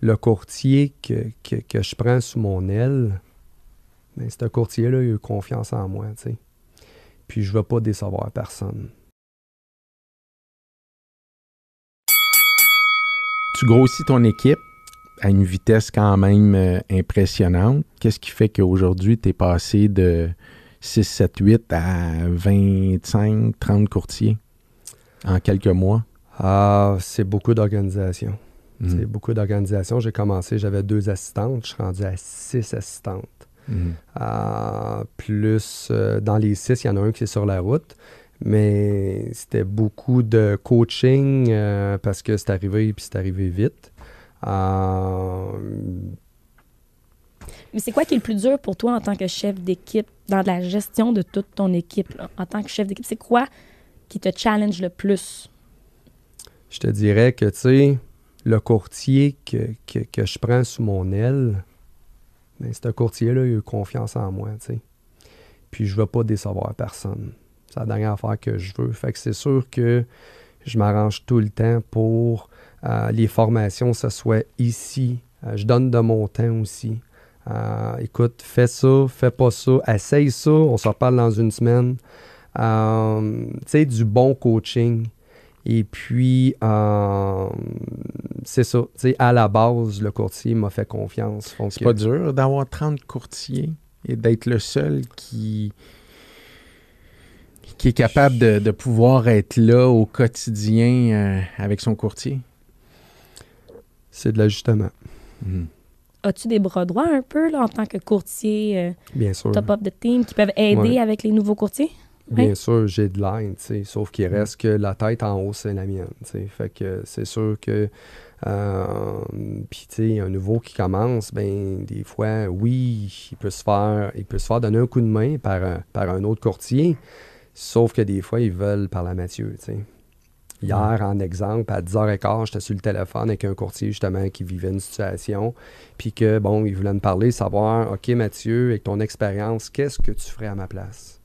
le courtier que je prends sous mon aile, ben, ce courtier-là, il a eu confiance en moi, tu sais. Puis je ne vais pas décevoir personne. Tu grossis ton équipe à une vitesse quand même impressionnante. Qu'est-ce qui fait qu'aujourd'hui, tu es passé de 6, 7, 8 à 25, 30 courtiers en quelques mois? Ah, c'est beaucoup d'organisation. Mm. C'est beaucoup d'organisation. J'ai commencé, j'avais 2 assistantes. Je suis rendu à 6 assistantes. Mm. Plus, dans les 6, il y en a un qui est sur la route. Mais c'était beaucoup de coaching parce que c'est arrivé puis c'est arrivé vite. Mais c'est quoi qui est le plus dur pour toi en tant que chef d'équipe, dans la gestion de toute ton équipe, là? En tant que chef d'équipe, c'est quoi qui te challenge le plus? Je te dirais que, tu sais, le courtier que je prends sous mon aile, ben, ce courtier-là, il a eu confiance en moi, tu sais. Puis je ne vais pas décevoir personne. C'est la dernière affaire que je veux. Fait que c'est sûr que je m'arrange tout le temps pour les formations, ce soit ici. Je donne de mon temps aussi. Écoute, fais ça, fais pas ça, essaye ça, on se reparle dans une semaine. Tu sais, du bon coaching. Et puis, c'est ça. Tu sais, à la base, le courtier m'a fait confiance. Donc, C'est pas dur d'avoir 30 courtiers et d'être le seul qui est capable de pouvoir être là au quotidien avec son courtier? C'est de l'ajustement. Mm. As-tu des bras droits un peu là, en tant que courtier Bien sûr. top of the team qui peuvent aider avec les nouveaux courtiers? Bien Ouais. sûr, j'ai de l'aide, tu sais, sauf qu'il reste que la tête en haut, c'est la mienne, tu sais. Fait que c'est sûr que, puis tu sais, un nouveau qui commence, ben des fois, oui, il peut se faire donner un coup de main par un autre courtier, sauf que des fois, ils veulent parler à Mathieu, tu sais. Hier, en exemple, à 10h15, j'étais sur le téléphone avec un courtier, justement, qui vivait une situation, puis que, bon, il voulait me parler, savoir, OK, Mathieu, avec ton expérience, qu'est-ce que tu ferais à ma place?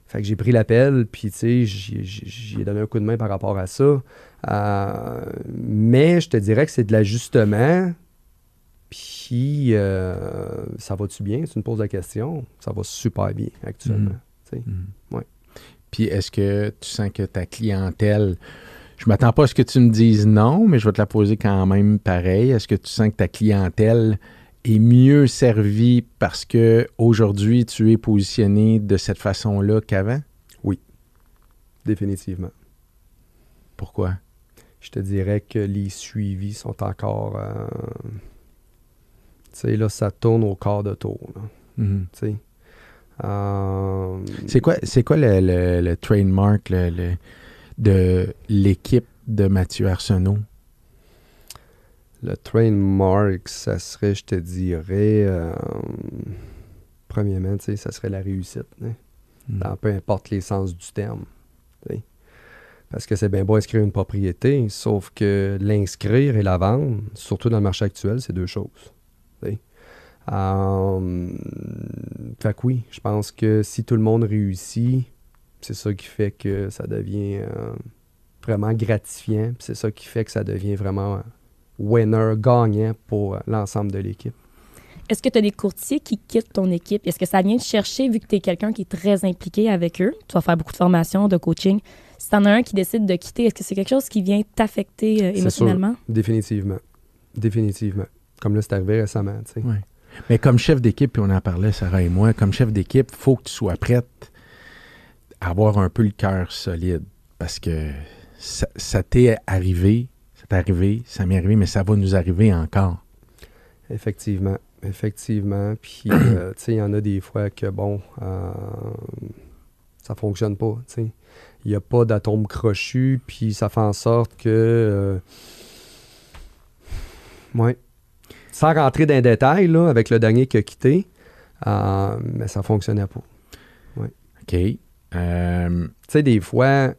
Fait que j'ai pris l'appel, puis tu sais, j'ai donné un coup de main par rapport à ça. Mais je te dirais que c'est de l'ajustement. Puis, ça va-tu bien? Tu me poses la question. Ça va super bien actuellement. Tu sais. Ouais. Puis est-ce que tu sens que ta clientèle... Je m'attends pas à ce que tu me dises non, mais je vais te la poser quand même pareil. Est-ce que tu sens que ta clientèle est mieux servie parce que aujourd'hui tu es positionné de cette façon-là qu'avant? Oui, définitivement. Pourquoi? Je te dirais que les suivis sont encore... tu sais, là, ça tourne au quart de tour. Là. Mm-hmm. Tu sais. C'est quoi le trademark de l'équipe de Mathieu Arsenault? Le trademark, ça serait, je te dirais, premièrement, tu sais, ça serait la réussite. Hein? Dans peu importe les sens du terme. T'sais. Parce que c'est bien beau inscrire une propriété, sauf que l'inscrire et la vendre, surtout dans le marché actuel, c'est deux choses. Fait que oui, je pense que si tout le monde réussit, c'est ça qui fait que ça devient vraiment gratifiant. C'est ça qui fait que ça devient vraiment winner, gagnant pour l'ensemble de l'équipe. Est-ce que tu as des courtiers qui quittent ton équipe? Est-ce que ça vient te chercher vu que tu es quelqu'un qui est très impliqué avec eux? Tu vas faire beaucoup de formations, de coaching. Si tu en as un qui décide de quitter, est-ce que c'est quelque chose qui vient t'affecter émotionnellement? C'est sûr. Définitivement. Définitivement. Comme là, c'est arrivé récemment. Tu sais. Ouais. Mais comme chef d'équipe, puis on en parlait, Sarah et moi, comme chef d'équipe, il faut que tu sois prête à avoir un peu le cœur solide. Parce que ça t'est arrivé, ça m'est arrivé, mais ça va nous arriver encore. Effectivement. Effectivement. Puis, tu sais, il y en a des fois que, bon, ça fonctionne pas, tu sais. Il n'y a pas d'atome crochu, puis ça fait en sorte que... ouais. Sans rentrer dans les détails, là, avec le dernier qui a quitté, mais ça fonctionnait pas. Ouais. OK. Tu sais, des fois,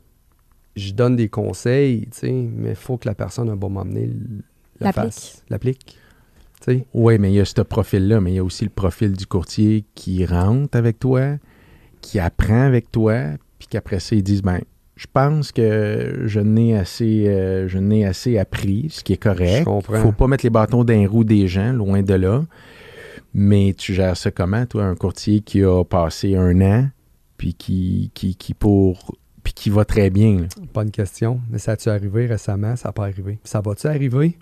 je donne des conseils, tu sais, mais il faut que la personne va m'emmener l'applique. Oui, mais il y a ce profil-là, mais il y a aussi le profil du courtier qui rentre avec toi, qui apprend avec toi, puis qu'après ça, ils disent, ben, Je pense que je n'ai assez appris, ce qui est correct. Je comprends. Faut pas mettre les bâtons dans les roues des gens, loin de là. Mais tu gères ça comment, toi, un courtier qui a passé 1 an, puis qui va très bien, là? Bonne question. Mais ça a-tu arrivé récemment? Ça n'a pas arrivé. Ça va-tu arriver?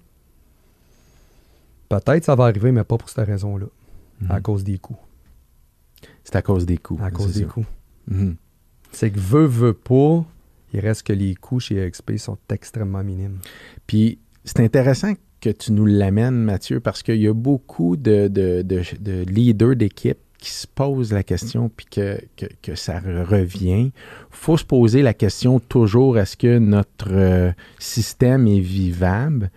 Peut-être ça va arriver, mais pas pour cette raison-là. À cause des coûts. C'est à cause des coûts. À cause des coûts. Mhm. C'est que veut pas, il reste que les coûts chez EXP sont extrêmement minimes. Puis, c'est intéressant que tu nous l'amènes, Mathieu, parce qu'il y a beaucoup de leaders d'équipe qui se posent la question puis que ça revient. Il faut se poser la question toujours, est-ce que notre système est vivable?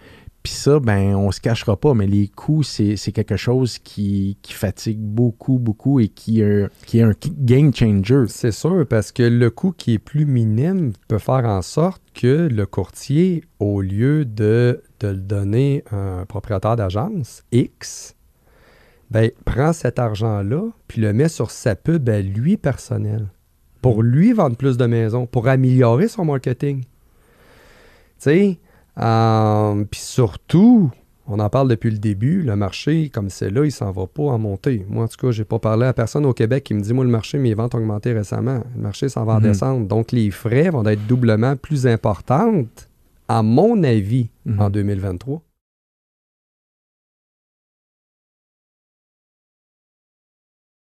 Puis ça, ben, on se cachera pas, mais les coûts, c'est quelque chose qui fatigue beaucoup, beaucoup et qui est un game changer. C'est sûr, parce que le coût qui est plus minime peut faire en sorte que le courtier, au lieu de le donner à un propriétaire d'agence X, ben, prend cet argent-là puis le met sur sa pub à lui personnel pour lui vendre plus de maisons, pour améliorer son marketing. Tu sais, puis surtout, on en parle depuis le début, le marché, comme c'est là, il s'en va pas en montée. Moi, en tout cas, j'ai pas parlé à personne au Québec qui me dit, moi, le marché, mes ventes ont augmenté récemment. Le marché s'en va en descendre. Donc, les frais vont être doublement plus importantes, à mon avis, en 2023.